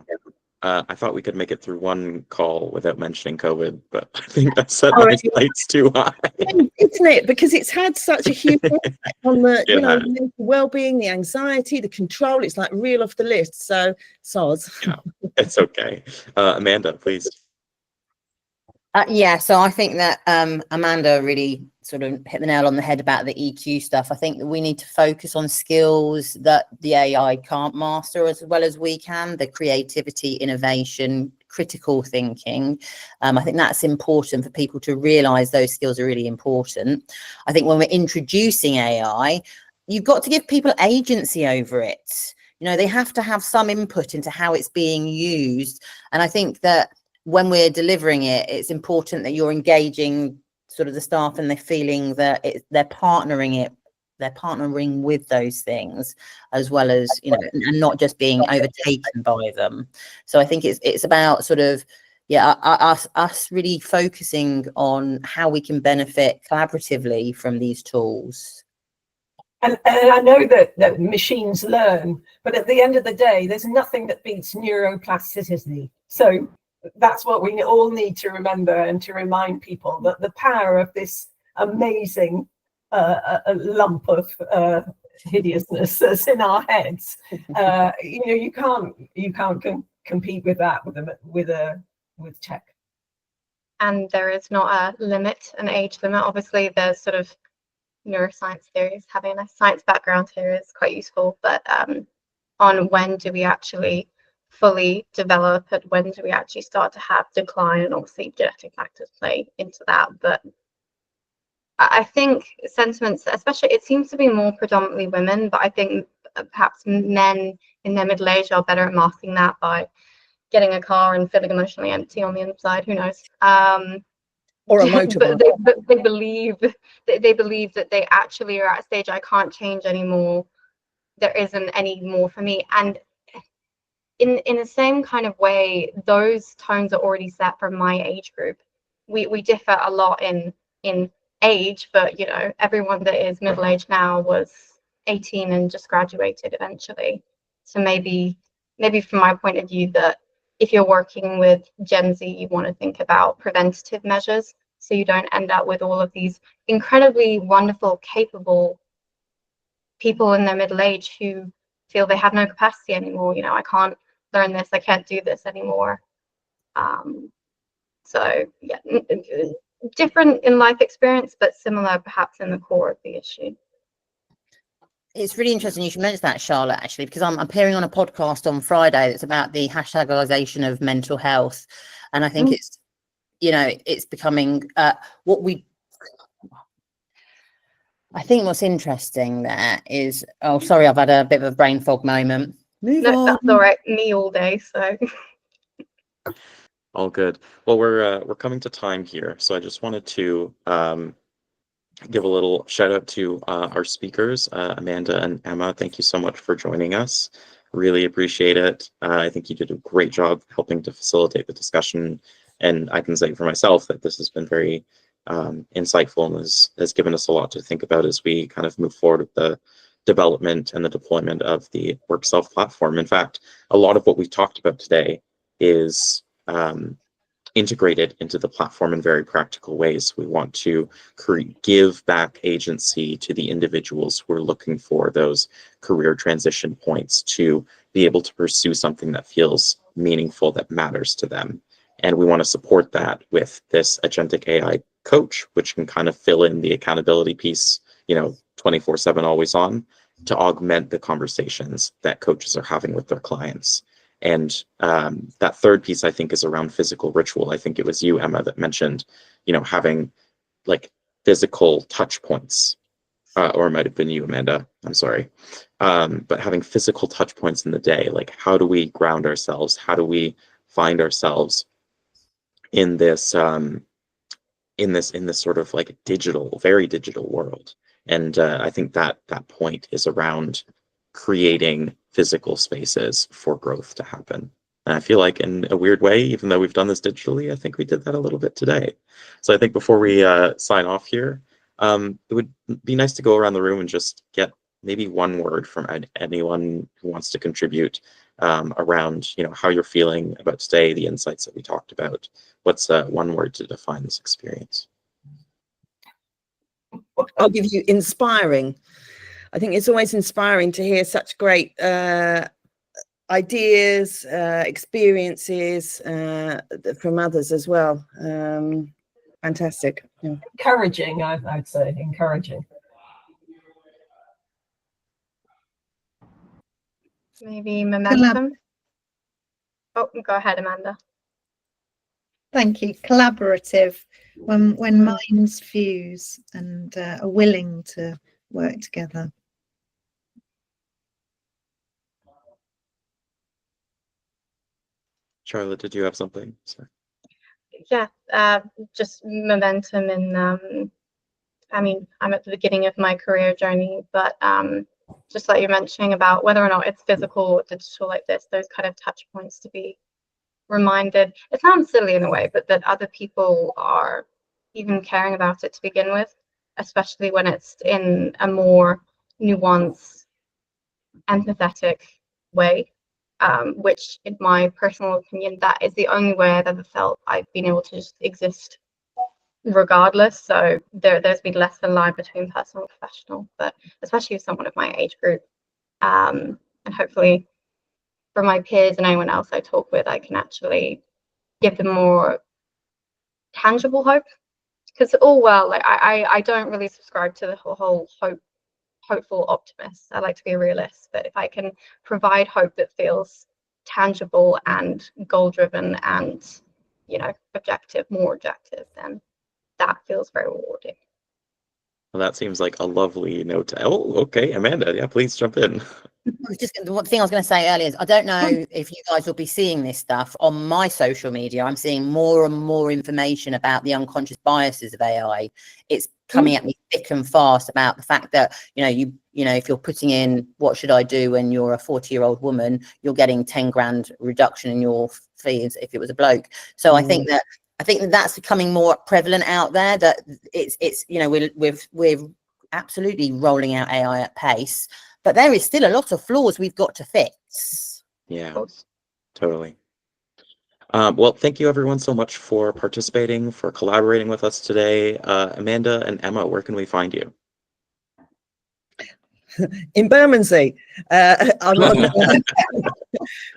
Speaker 1: I thought we could make it through one call without mentioning COVID, but I think that set my sights too high.
Speaker 5: Isn't it? Because it's had such a huge impact on the, the mental well-being, the anxiety, the control. It's like reel off the list. So, soz.
Speaker 1: Yeah, it's okay. Amanda, please.
Speaker 3: So I think that Amanda really sort of hit the nail on the head about the EQ stuff. I think that we need to focus on skills that the AI can't master as well as we can: the creativity, innovation, critical thinking. I think that's important for people to realize those skills are really important. I think when we're introducing AI, you've got to give people agency over it. They have to have some input into how it's being used. And I think that when we're delivering it, it's important that you're engaging sort of the staff and they're feeling that they're partnering with those things, as well as, and not just being overtaken by them. So I think it's about sort of, us really focusing on how we can benefit collaboratively from these tools.
Speaker 6: And I know that machines learn, but at the end of the day, there's nothing that beats neuroplasticity. So that's what we all need to remember, and to remind people that the power of this amazing lump of hideousness that's in our heads, you can't compete with that with tech.
Speaker 7: And there is not a limit, an age limit. Obviously, there's sort of neuroscience theories. Having a science background here is quite useful, but on when do we actually fully develop, and when do we actually start to have decline, and obviously genetic factors play into that. But I think sentiments, especially, it seems to be more predominantly women, but I think perhaps men in their middle age are better at masking that by getting a car and feeling emotionally empty on the inside. Who knows?
Speaker 5: Or a motorbike.
Speaker 7: But they believe that they actually are at a stage, I can't change anymore. There isn't any more for me. And in the same kind of way, those tones are already set for my age group. We differ a lot in age, but everyone that is middle-aged now was 18 and just graduated eventually. So maybe from my point of view, that if you're working with Gen Z, you want to think about preventative measures, so you don't end up with all of these incredibly wonderful, capable people in their middle age who feel they have no capacity anymore. I can't learn this, I can't do this anymore. So yeah, different in life experience, but similar perhaps in the core of the issue.
Speaker 3: It's really interesting you should mention that, Charlotte, actually, because I'm appearing on a podcast on Friday that's about the hashtagization of mental health. And I think it's, it's becoming I think what's interesting there is, oh, sorry, I've had a bit of a brain fog moment.
Speaker 7: No, that's all right. Me all day, so.
Speaker 1: All good. Well, we're coming to time here, so I just wanted to give a little shout out to our speakers, Amanda and Emma. Thank you so much for joining us. Really appreciate it. I think you did a great job helping to facilitate the discussion, and I can say for myself that this has been very insightful and has given us a lot to think about as we kind of move forward with the development and the deployment of the WorkSelf platform. In fact, a lot of what we've talked about today is integrated into the platform in very practical ways. We want to give back agency to the individuals who are looking for those career transition points to be able to pursue something that feels meaningful, that matters to them. And we want to support that with this agentic AI coach, which can kind of fill in the accountability piece, 24/7, always on, to augment the conversations that coaches are having with their clients. And that third piece, I think, is around physical ritual. I think it was you, Emma, that mentioned, having like physical touch points, or it might have been you, Amanda. I'm sorry. But having physical touch points in the day, like how do we ground ourselves? How do we find ourselves in this sort of like digital, very digital world? And I think that point is around creating physical spaces for growth to happen. And I feel like in a weird way, even though we've done this digitally, I think we did that a little bit today. So I think before we sign off here, it would be nice to go around the room and just get maybe one word from anyone who wants to contribute around, how you're feeling about today, the insights that we talked about. What's one word to define this experience?
Speaker 5: I'll give you inspiring. I think it's always inspiring to hear such great ideas, experiences from others as well. Fantastic. Yeah.
Speaker 6: Encouraging, I'd say, encouraging.
Speaker 7: Maybe momentum. Oh, go ahead, Amanda.
Speaker 4: Thank you. Collaborative, when minds fuse and are willing to work together.
Speaker 1: Charlotte, did you have something? Sorry.
Speaker 7: Yeah, just momentum. And I mean, I'm at the beginning of my career journey, but just like you're mentioning about whether or not it's physical or digital like this, those kind of touch points to be reminded. It sounds silly in a way, but that other people are even caring about it to begin with, especially when it's in a more nuanced, empathetic way, which in my personal opinion, that is the only way I've ever felt I've been able to just exist regardless. So there's been less of a line between personal and professional, but especially with someone of my age group, and hopefully for my peers and anyone else I talk with, I can actually give them more tangible hope. Because all well, like I don't really subscribe to the whole hopeful optimist. I like to be a realist, but if I can provide hope that feels tangible and goal driven and more objective, then that feels very rewarding.
Speaker 1: Well, that seems like a lovely note to. Oh, okay, Amanda, yeah, please jump in.
Speaker 3: One thing I was going to say earlier is I don't know if you guys will be seeing this stuff on my social media. I'm seeing more and more information about the unconscious biases of AI. It's coming at me thick and fast about the fact that if you're putting in what should I do when you're a 40-year-old woman, you're getting 10 grand reduction in your fees if it was a bloke. So I think that's becoming more prevalent out there. That it's we're absolutely rolling out AI at pace. But there is still a lot of flaws we've got to fix.
Speaker 1: Yeah, totally. Well, thank you everyone so much for participating, for collaborating with us today. Amanda and Emma, where can we find you?
Speaker 5: In Bermondsey. I'm on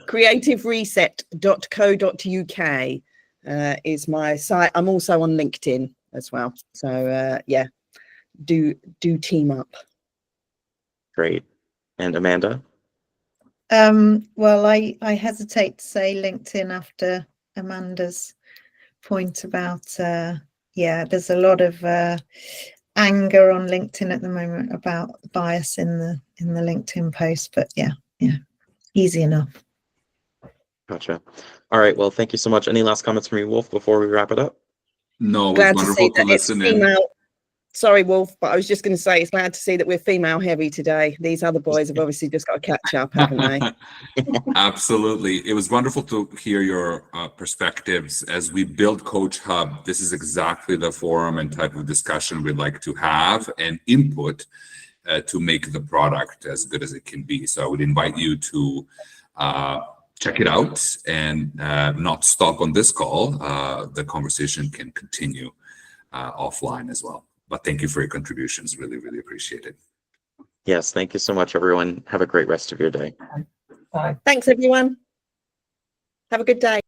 Speaker 5: creativereset.co.uk is my site. I'm also on LinkedIn as well. So yeah, do team up.
Speaker 1: Great. And Amanda?
Speaker 4: Well, I hesitate to say LinkedIn after Amanda's point about there's a lot of anger on LinkedIn at the moment about bias in the LinkedIn post, but yeah, easy enough.
Speaker 1: Gotcha. All right. Well, thank you so much. Any last comments from you, Wolf, before we wrap it up?
Speaker 2: No, it was
Speaker 5: Glad to
Speaker 2: wonderful
Speaker 5: see
Speaker 2: to
Speaker 5: that it's
Speaker 2: listen in.
Speaker 5: female. Sorry, Wolf, but I was just going to say it's glad to see that we're female heavy today. These other boys have obviously just got to catch up, haven't they?
Speaker 2: Absolutely. It was wonderful to hear your perspectives. As we build Coach Hub, this is exactly the forum and type of discussion we'd like to have and input to make the product as good as it can be. So I would invite you to check it out and not stop on this call. The conversation can continue offline as well. But thank you for your contributions. Really, really appreciate it.
Speaker 1: Yes. Thank you so much, everyone. Have a great rest of your day.
Speaker 6: Bye.
Speaker 5: Thanks, everyone. Have a good day.